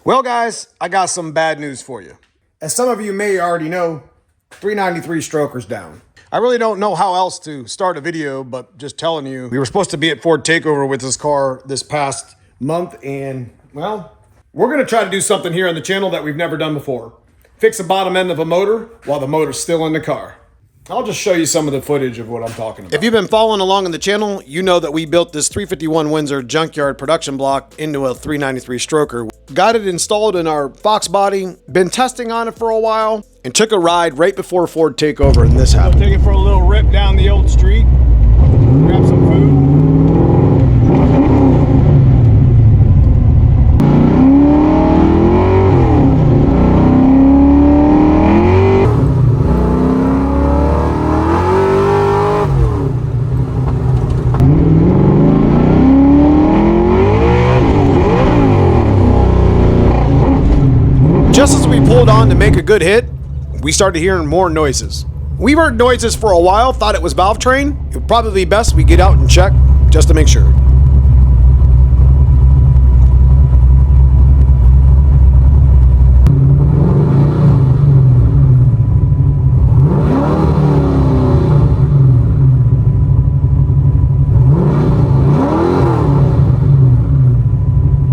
Well, guys, I got some bad news for you. As some of you may already know, 393 strokers down. I really don't know how else to start a video, but just telling you, we were supposed to be at Ford Takeover with this car this past month, and, well, we're going to try to do something here on the channel that we've never done before. Fix the bottom end of a motor while the motor's still in the car. I'll just show you some of the footage of what I'm talking about. If you've been following along on the channel, you know that we built this 351 Windsor junkyard production block into a 393 stroker. Got it installed in our Fox body, been testing on it for a while, and took a ride right before Ford Takeover, and this happened. Take it for a little rip down the old street, grab some food. Just as we pulled on to make a good hit, we started hearing more noises. We've heard noises for a while, thought it was valve train. It would probably be best we get out and check just to make sure.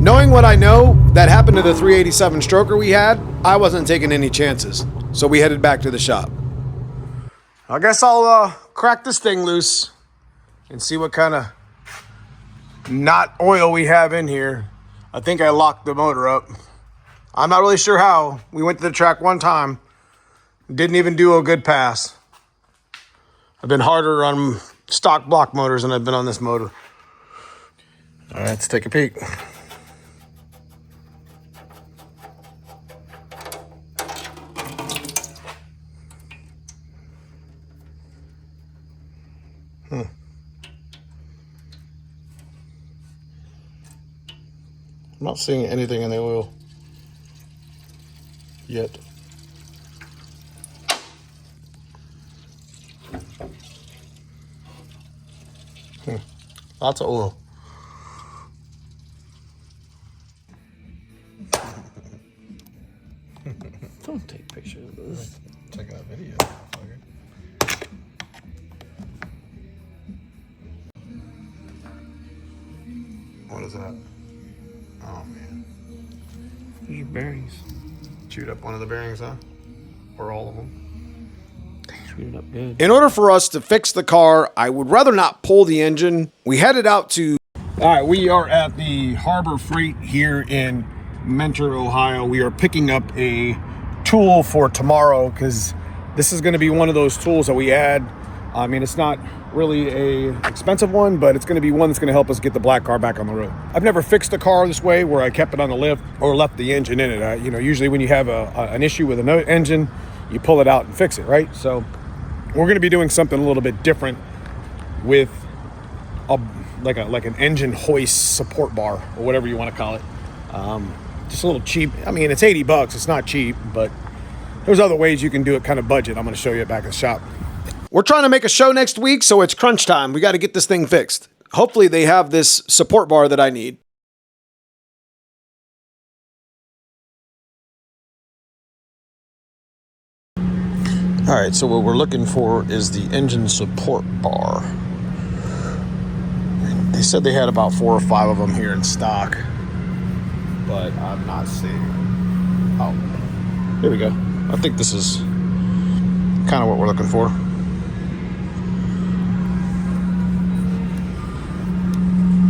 Knowing what I know that happened to the 387 stroker we had, I wasn't taking any chances. So we headed back to the shop. I guess I'll crack this thing loose and see what kind of not oil we have in here. I think I locked the motor up. I'm not really sure how. We went to the track one time, didn't even do a good pass. I've been harder on stock block motors than I've been on this motor. All right, let's take a peek. I'm not seeing anything in the oil yet. Lots of oil. Don't take pictures of this. Check out video. What is that? Oh man. These are bearings. Chewed up one of the bearings, huh? Or all of them? Chewed it up good. In order for us to fix the car, I would rather not pull the engine. We headed out to... All right, we are at the Harbor Freight here in Mentor, Ohio. We are picking up a tool for tomorrow because this is going to be one of those tools that we add. I mean, it's not really a expensive one, but it's going to be one that's going to help us get the black car back on the road. I've never fixed a car this way where I kept it on the lift or left the engine in it. You know, usually when you have an issue with an engine, you pull it out and fix it, right? So we're going to be doing something a little bit different with like an engine hoist support bar or whatever you want to call it. Just a little cheap. I mean, it's $80. It's not cheap, but there's other ways you can do it kind of budget. I'm going to show you it back at the shop. We're trying to make a show next week, so it's crunch time. We got to get this thing fixed. Hopefully they have this support bar that I need. All right, so what we're looking for is the engine support bar. They said they had about 4 or 5 of them here in stock, but I'm not seeing them. Oh, here we go. I think this is kind of what we're looking for.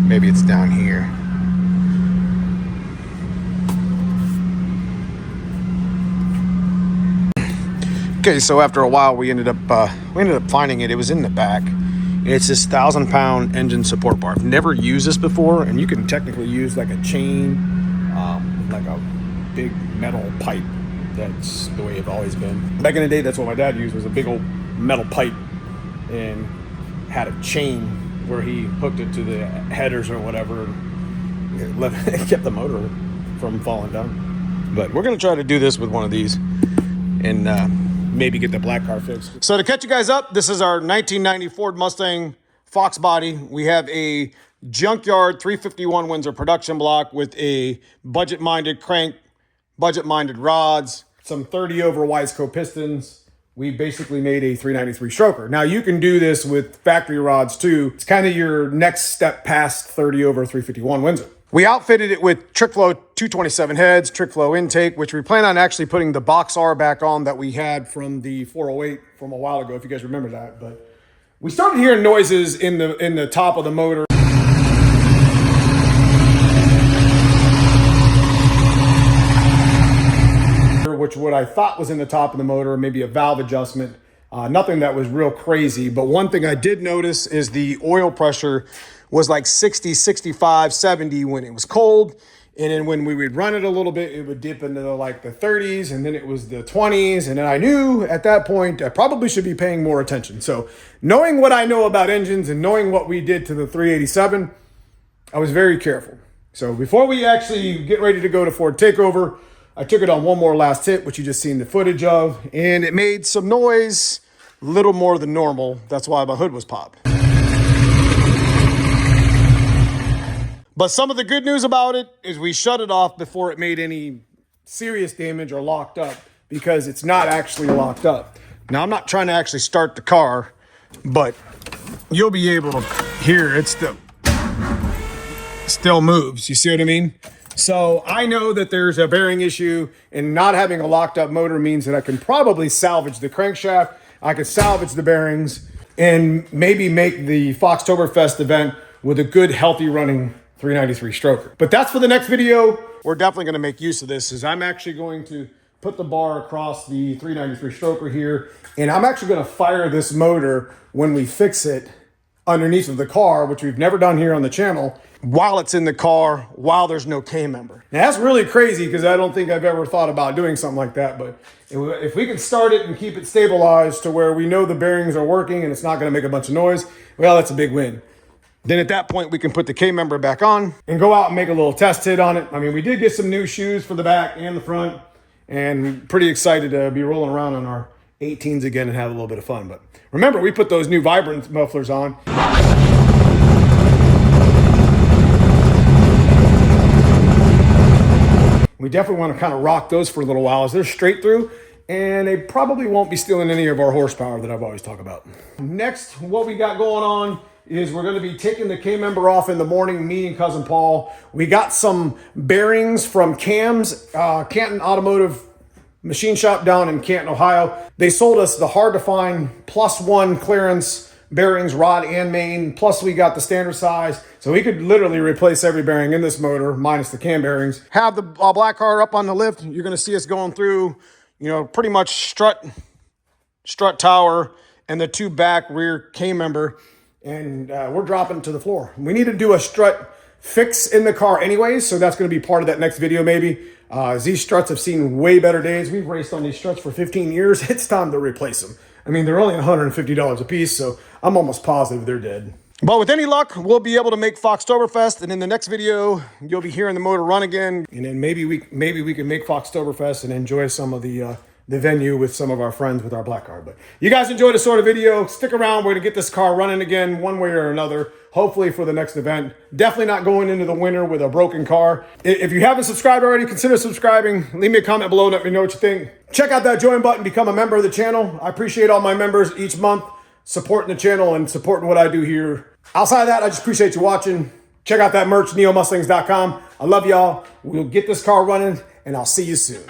Maybe it's down here. Okay, so after a while, we ended up finding it. It was in the back. It's this 1,000-pound engine support bar. I've never used this before, and you can technically use like a chain, like a big metal pipe. That's the way it's always been. Back in the day, that's what my dad used, was a big old metal pipe, and had a chain where he hooked it to the headers or whatever, and it kept the motor from falling down. But we're gonna try to do this with one of these and maybe get the black car fixed. So to catch you guys up, this is our 1990 Ford Mustang Fox body. We have a junkyard 351 Windsor production block with a budget-minded crank budget-minded rods, some 30 over Wiseco pistons. We basically made a 393 stroker. Now you can do this with factory rods too. It's kind of your next step past 30 over 351 Windsor. We outfitted it with TrickFlow 227 heads, TrickFlow intake, which we plan on actually putting the box R back on that we had from the 408 from a while ago, if you guys remember that. But we started hearing noises in the top of the motor. Which what I thought was in the top of the motor, maybe a valve adjustment. Nothing that was real crazy. But one thing I did notice is the oil pressure was like 60, 65, 70 when it was cold. And then when we would run it a little bit, it would dip into like the 30s, and then it was the 20s. And then I knew at that point, I probably should be paying more attention. So knowing what I know about engines and knowing what we did to the 387, I was very careful. So before we actually get ready to go to Ford Takeover, I took it on one more last hit, which you just seen the footage of, and it made some noise, little more than normal. That's why my hood was popped. But some of the good news about it is we shut it off before it made any serious damage or locked up, because it's not actually locked up. Now, I'm not trying to actually start the car, but you'll be able to hear it still moves. You see what I mean? So I know that there's a bearing issue, and not having a locked up motor means that I can probably salvage the crankshaft. I could salvage the bearings and maybe make the Foxtoberfest event with a good, healthy running 393 stroker. But that's for the next video. We're definitely going to make use of this, as I'm actually going to put the bar across the 393 stroker here, and I'm actually going to fire this motor when we fix it underneath of the car, which we've never done here on the channel, while it's in the car, while there's no K-member. Now, that's really crazy, because I don't think I've ever thought about doing something like that. But if we can start it and keep it stabilized to where we know the bearings are working and it's not going to make a bunch of noise, well, that's a big win. Then at that point, we can put the K-member back on and go out and make a little test hit on it. I mean, we did get some new shoes for the back and the front, and pretty excited to be rolling around on our 18s again and have a little bit of fun. But remember, we put those new Vibrant mufflers on. We definitely want to kind of rock those for a little while, as they're straight through, and they probably won't be stealing any of our horsepower that I've always talked about. Next, what we got going on is we're going to be taking the K-member off in the morning, me and Cousin Paul. We got some bearings from Cam's, Canton Automotive Machine Shop down in Canton, Ohio. They sold us the hard to find +1 clearance bearings, rod and main, plus we got the standard size. So we could literally replace every bearing in this motor minus the cam bearings. Have the black car up on the lift. You're going to see us going through, you know, pretty much strut tower and the two back rear K-member, and we're dropping to the floor. We need to do a strut fix in the car anyways, so that's going to be part of that next video maybe. These struts have seen way better days. We've raced on these struts for 15 years. It's time to replace them. I mean, they're only $150 a piece, so I'm almost positive they're dead. But with any luck, we'll be able to make Foxtoberfest, and in the next video, you'll be hearing the motor run again. And then maybe we can make Foxtoberfest and enjoy some of the venue with some of our friends with our black car. But you guys enjoyed this sort of video. Stick around. We're going to get this car running again one way or another, hopefully for the next event. Definitely not going into the winter with a broken car. If you haven't subscribed already, consider subscribing. Leave me a comment below and let me know what you think. Check out that join button, become a member of the channel. I appreciate all my members each month supporting the channel and supporting what I do here. Outside of that, I just appreciate you watching. Check out that merch, neomustangs.com. I love y'all. We'll get this car running, and I'll see you soon.